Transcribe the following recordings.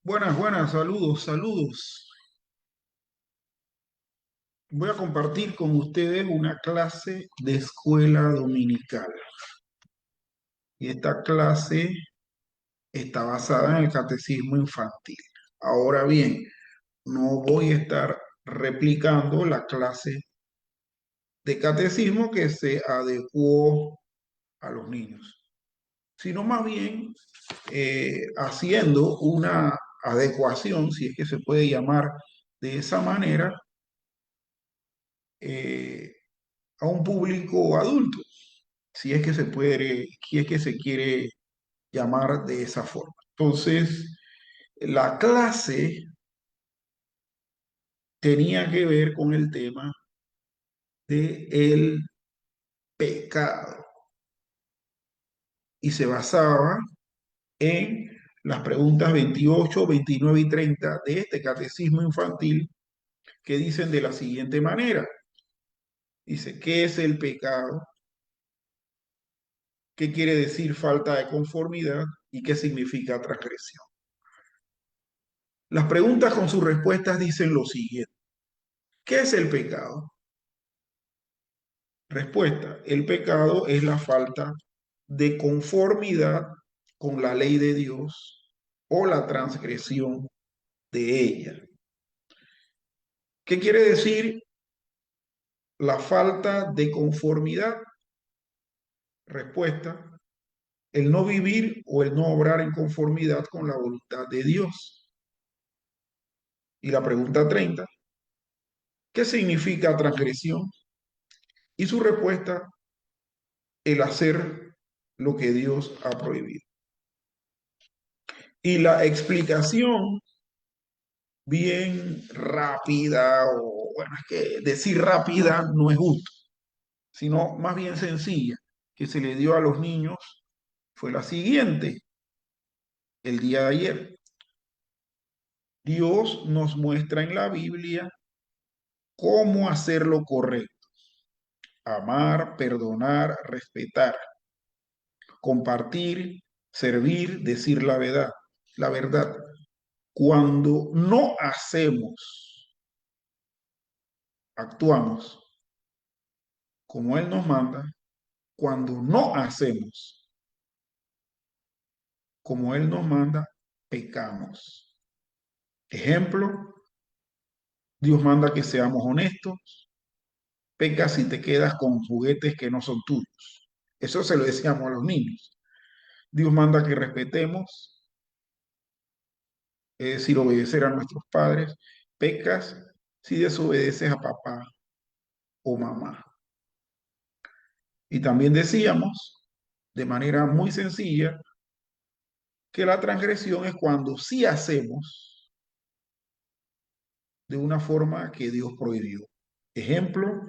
Buenas, buenas, saludos, saludos. Voy a compartir con ustedes una clase de escuela dominical. Y esta clase está basada en el catecismo infantil. Ahora bien, no voy a estar replicando la clase de catecismo que se adecuó a los niños, sino más bien haciendo una adecuación, si es que se puede llamar de esa manera, eh, a un público adulto, si es que se puede, si es que se quiere llamar de esa forma. Entonces, la clase tenía que ver con el tema de el pecado y se basaba en las preguntas 28, 29 y 30 de este catecismo infantil que dicen de la siguiente manera. Dice, ¿qué es el pecado? ¿Qué quiere decir falta de conformidad? ¿Y qué significa transgresión? Las preguntas con sus respuestas dicen lo siguiente. ¿Qué es el pecado? Respuesta. El pecado es la falta de conformidad con la ley de Dios o la transgresión de ella. ¿Qué quiere decir la falta de conformidad? Respuesta. El no vivir o el no obrar en conformidad con la voluntad de Dios. Y la pregunta 30. ¿Qué significa transgresión? Y su respuesta, el hacer lo que Dios ha prohibido. Y la explicación bien rápida, o bueno, es que decir rápida no es justo, sino más bien sencilla, que se le dio a los niños fue la siguiente, el día de ayer. Dios nos muestra en la Biblia cómo hacer lo correcto, amar, perdonar, respetar, compartir, servir, decir la verdad, la verdad. Cuando no hacemos, actuamos como Él nos manda, cuando no hacemos como Él nos manda, pecamos. Ejemplo, Dios manda que seamos honestos, peca si te quedas con juguetes que no son tuyos. Eso se lo decíamos a los niños. Dios manda que respetemos, es decir, obedecer a nuestros padres. Pecas si desobedeces a papá o mamá. Y también decíamos, de manera muy sencilla, que la transgresión es cuando sí hacemos de una forma que Dios prohibió. Ejemplo,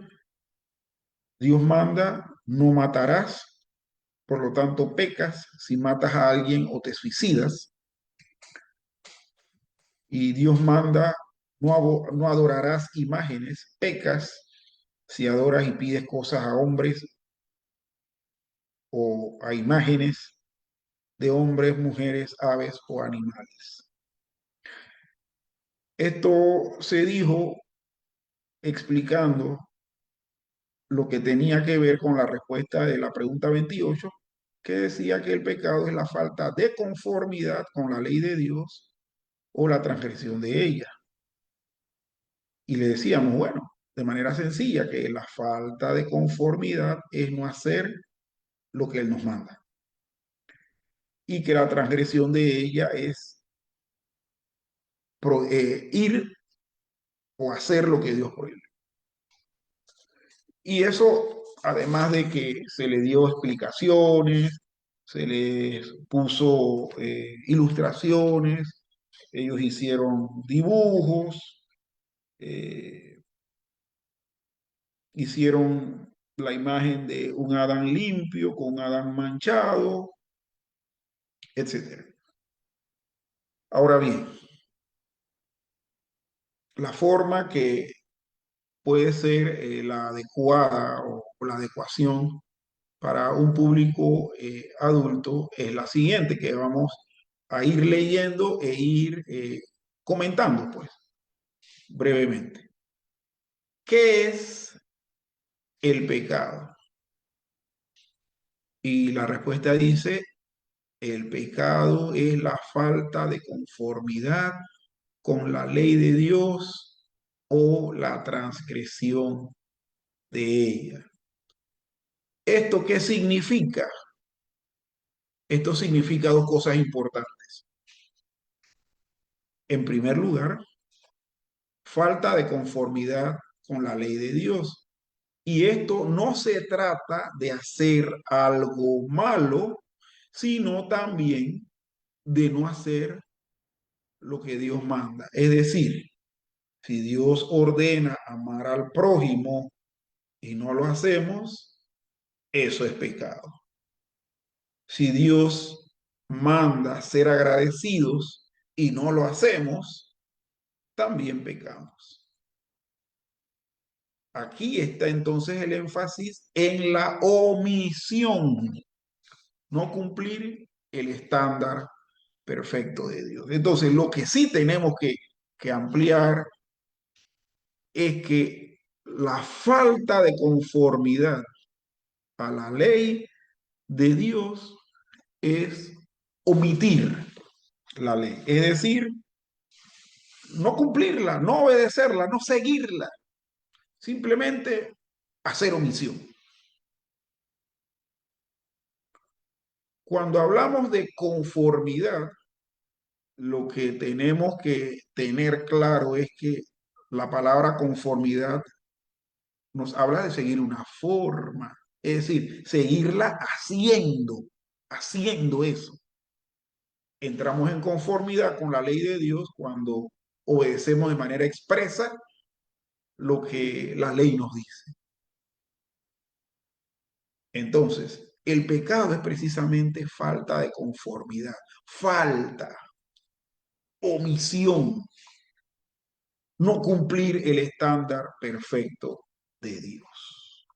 Dios manda, no matarás, por lo tanto pecas si matas a alguien o te suicidas. Y Dios manda, no adorarás imágenes, pecas si adoras y pides cosas a hombres o a imágenes de hombres, mujeres, aves o animales. Esto se dijo explicando lo que tenía que ver con la respuesta de la pregunta 28, que decía que el pecado es la falta de conformidad con la ley de Dios o la transgresión de ella. Y le decíamos, bueno, de manera sencilla, que la falta de conformidad es no hacer lo que Él nos manda. Y que la transgresión de ella es ir o hacer lo que Dios prohíbe. Y eso, además de que se le dio explicaciones, se les puso ilustraciones, ellos hicieron dibujos, eh, hicieron la imagen de un Adán limpio con un Adán manchado, etcétera. Ahora bien, la forma que puede ser la adecuada o la adecuación para un público adulto es la siguiente, que vamos a ir leyendo e ir comentando, pues, brevemente. ¿Qué es el pecado? Y la respuesta dice, el pecado es la falta de conformidad con la ley de Dios o la transgresión de ella. ¿Esto qué significa? Esto significa dos cosas importantes. En primer lugar, falta de conformidad con la ley de Dios. Y esto no se trata de hacer algo malo, sino también de no hacer lo que Dios manda. Es decir, si Dios ordena amar al prójimo y no lo hacemos, eso es pecado. Si Dios manda ser agradecidos y no lo hacemos, también pecamos. Aquí está entonces el énfasis en la omisión, no cumplir el estándar perfecto de Dios. Entonces, lo que sí tenemos que ampliar es que la falta de conformidad a la ley de Dios es omitir la ley, es decir, no cumplirla, no obedecerla, no seguirla, simplemente hacer omisión. Cuando hablamos de conformidad, lo que tenemos que tener claro es que la palabra conformidad nos habla de seguir una forma, es decir, seguirla haciendo eso. Entramos en conformidad con la ley de Dios cuando obedecemos de manera expresa lo que la ley nos dice. Entonces, el pecado es precisamente falta de conformidad, falta, omisión, no cumplir el estándar perfecto de Dios.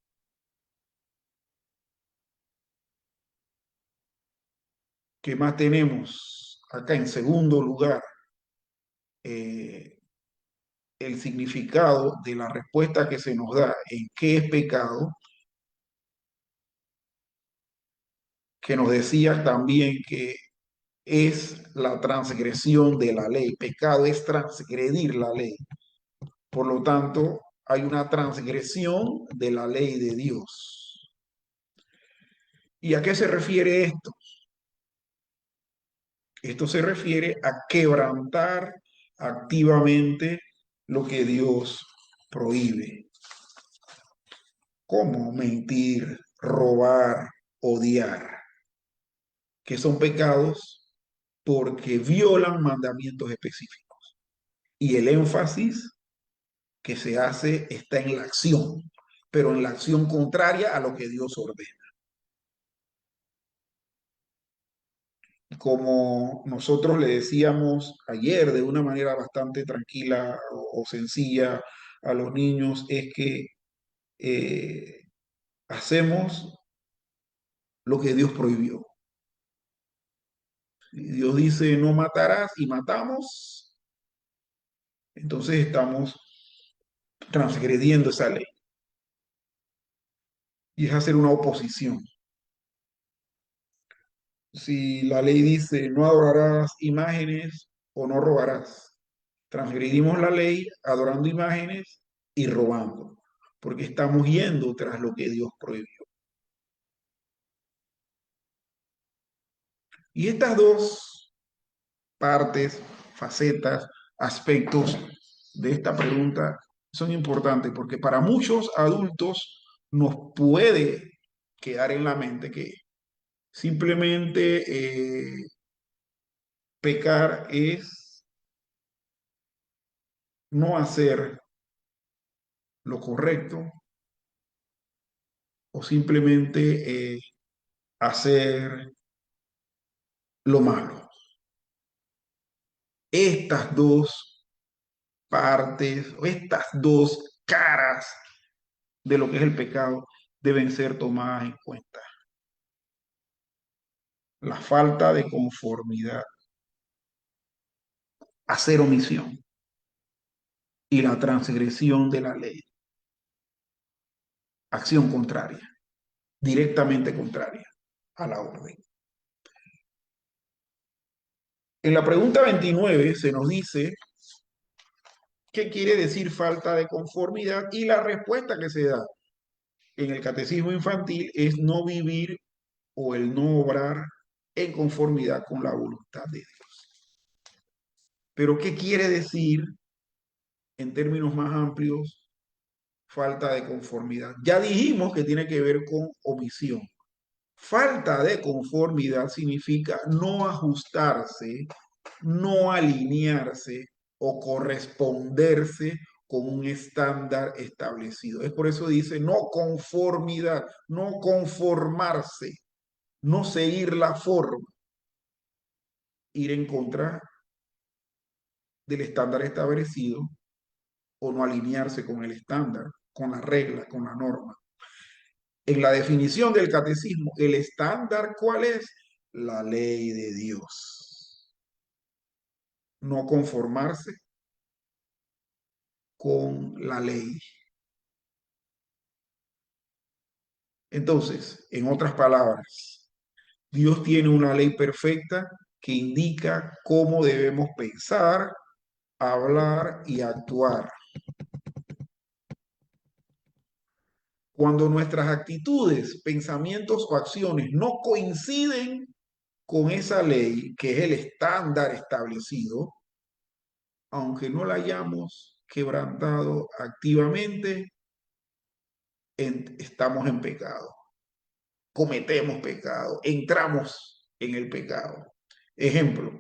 ¿Qué más tenemos? Acá en segundo lugar, eh, el significado de la respuesta que se nos da en qué es pecado, que nos decía también que es la transgresión de la ley. Pecado es transgredir la ley. Por lo tanto, hay una transgresión de la ley de Dios. ¿Y a qué se refiere esto? Esto se refiere a quebrantar activamente lo que Dios prohíbe, como mentir, robar, odiar, que son pecados porque violan mandamientos específicos. Y el énfasis que se hace está en la acción, pero en la acción contraria a lo que Dios ordena. Como nosotros le decíamos ayer de una manera bastante tranquila o sencilla a los niños, es que eh, hacemos lo que Dios prohibió. Si Dios dice no matarás y matamos, entonces estamos transgrediendo esa ley. Y es hacer una oposición. Si la ley dice no adorarás imágenes o no robarás, transgredimos la ley adorando imágenes y robando, porque estamos yendo tras lo que Dios prohibió. Y estas dos partes, facetas, aspectos de esta pregunta son importantes porque para muchos adultos nos puede quedar en la mente que simplemente pecar es no hacer lo correcto o simplemente hacer lo malo. Estas dos partes o estas dos caras de lo que es el pecado deben ser tomadas en cuenta. La falta de conformidad hacer omisión y la transgresión de la ley, acción contraria, directamente contraria a la orden. En la pregunta 29 se nos dice qué quiere decir falta de conformidad y la respuesta que se da en el catecismo infantil es no vivir o el no obrar en conformidad con la voluntad de Dios. Pero ¿qué quiere decir en términos más amplios falta de conformidad? Ya dijimos que tiene que ver con omisión. Falta de conformidad significa no ajustarse, no alinearse o corresponderse con un estándar establecido. Es por eso dice no conformidad, no conformarse, no seguir la forma, ir en contra del estándar establecido o no alinearse con el estándar, con la regla, con la norma. En la definición del catecismo, el estándar, ¿cuál es? La ley de Dios. No conformarse con la ley. Entonces, en otras palabras, Dios tiene una ley perfecta que indica cómo debemos pensar, hablar y actuar. Cuando nuestras actitudes, pensamientos o acciones no coinciden con esa ley, que es el estándar establecido, aunque no la hayamos quebrantado activamente, estamos en pecado, cometemos pecado, entramos en el pecado. Ejemplo,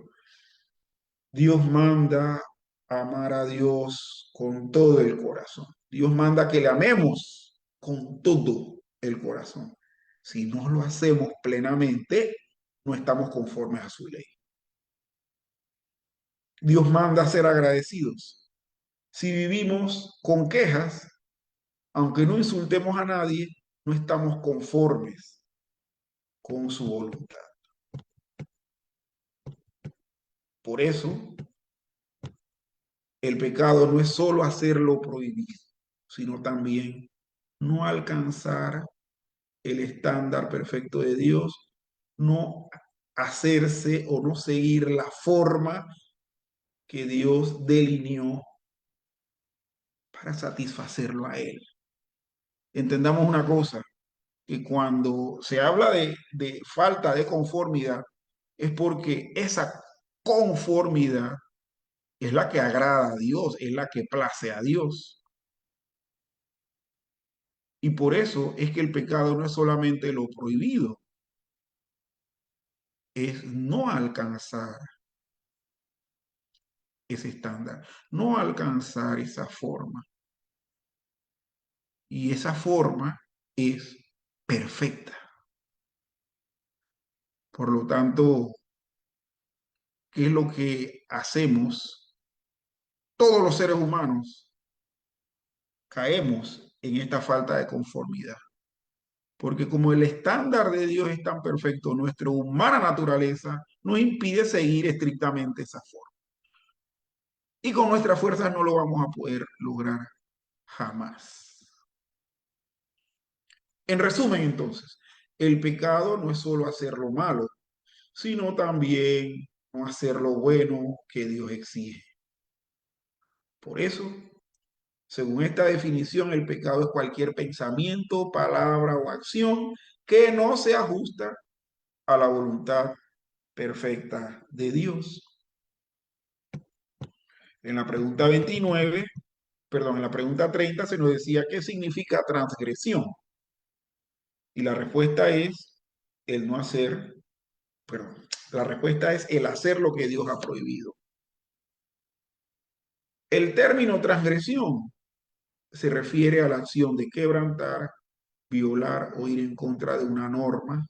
Dios manda amar a Dios con todo el corazón. Dios manda que le amemos con todo el corazón. Si no lo hacemos plenamente, no estamos conformes a su ley. Dios manda ser agradecidos. Si vivimos con quejas, aunque no insultemos a nadie, no estamos conformes con su voluntad. Por eso, el pecado no es solo hacer lo prohibido, sino también no alcanzar el estándar perfecto de Dios, no hacerse o no seguir la forma que Dios delineó para satisfacerlo a Él. Entendamos una cosa, que cuando se habla de falta de conformidad, es porque esa conformidad es la que agrada a Dios, es la que place a Dios. Y por eso es que el pecado no es solamente lo prohibido, es no alcanzar ese estándar, no alcanzar esa forma. Y esa forma es perfecta. Por lo tanto, ¿qué es lo que hacemos? Todos los seres humanos caemos en esta falta de conformidad. Porque como el estándar de Dios es tan perfecto, nuestra humana naturaleza nos impide seguir estrictamente esa forma. Y con nuestras fuerzas no lo vamos a poder lograr jamás. En resumen, entonces, el pecado no es solo hacer lo malo, sino también no hacer lo bueno que Dios exige. Por eso, según esta definición, el pecado es cualquier pensamiento, palabra o acción que no se ajusta a la voluntad perfecta de Dios. En la pregunta 29, perdón, en la pregunta 30 se nos decía qué significa transgresión. Y la respuesta es el no hacer, perdón, la respuesta es el hacer lo que Dios ha prohibido. El término transgresión se refiere a la acción de quebrantar, violar o ir en contra de una norma,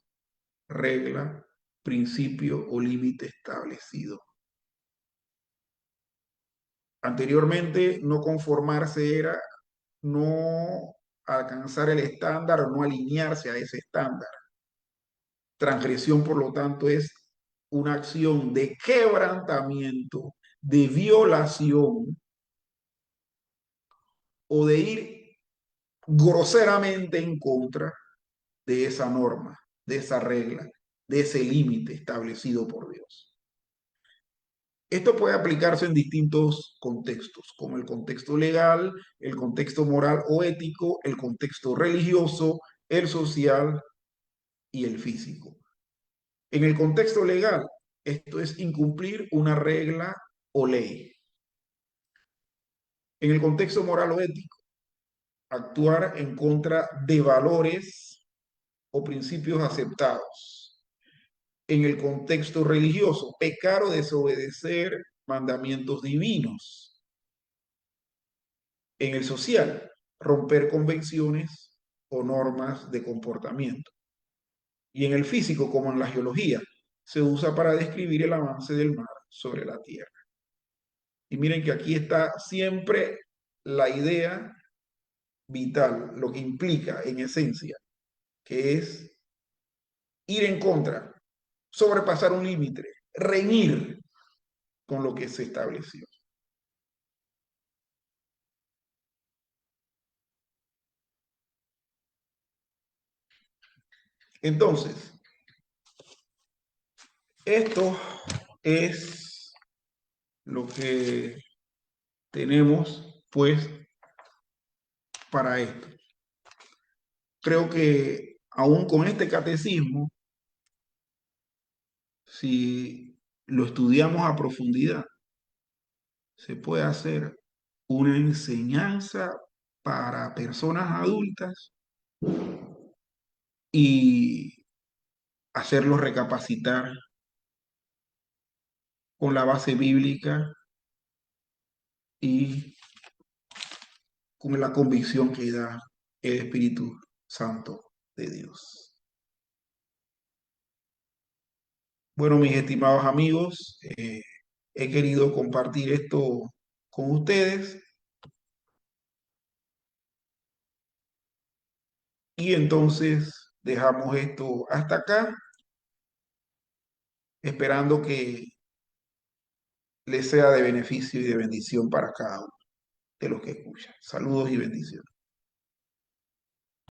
regla, principio o límite establecido. Anteriormente, no conformarse era no alcanzar el estándar o no alinearse a ese estándar. Transgresión, por lo tanto, es una acción de quebrantamiento, de violación o de ir groseramente en contra de esa norma, de esa regla, de ese límite establecido por Dios. Esto puede aplicarse en distintos contextos, como el contexto legal, el contexto moral o ético, el contexto religioso, el social y el físico. En el contexto legal, esto es incumplir una regla o ley. En el contexto moral o ético, actuar en contra de valores o principios aceptados. En el contexto religioso, pecar o desobedecer mandamientos divinos. En el social, romper convenciones o normas de comportamiento. Y en el físico, como en la geología, se usa para describir el avance del mar sobre la Tierra. Y miren que aquí está siempre la idea vital, lo que implica en esencia, que es ir en contra, sobrepasar un límite, reñir con lo que se estableció. Entonces, esto es lo que tenemos, pues, para esto. Creo que aún con este catecismo, si lo estudiamos a profundidad, se puede hacer una enseñanza para personas adultas y hacerlos recapacitar con la base bíblica y con la convicción que da el Espíritu Santo de Dios. Bueno, mis estimados amigos, he querido compartir esto con ustedes y entonces dejamos esto hasta acá, esperando que les sea de beneficio y de bendición para cada uno de los que escuchan. Saludos y bendiciones.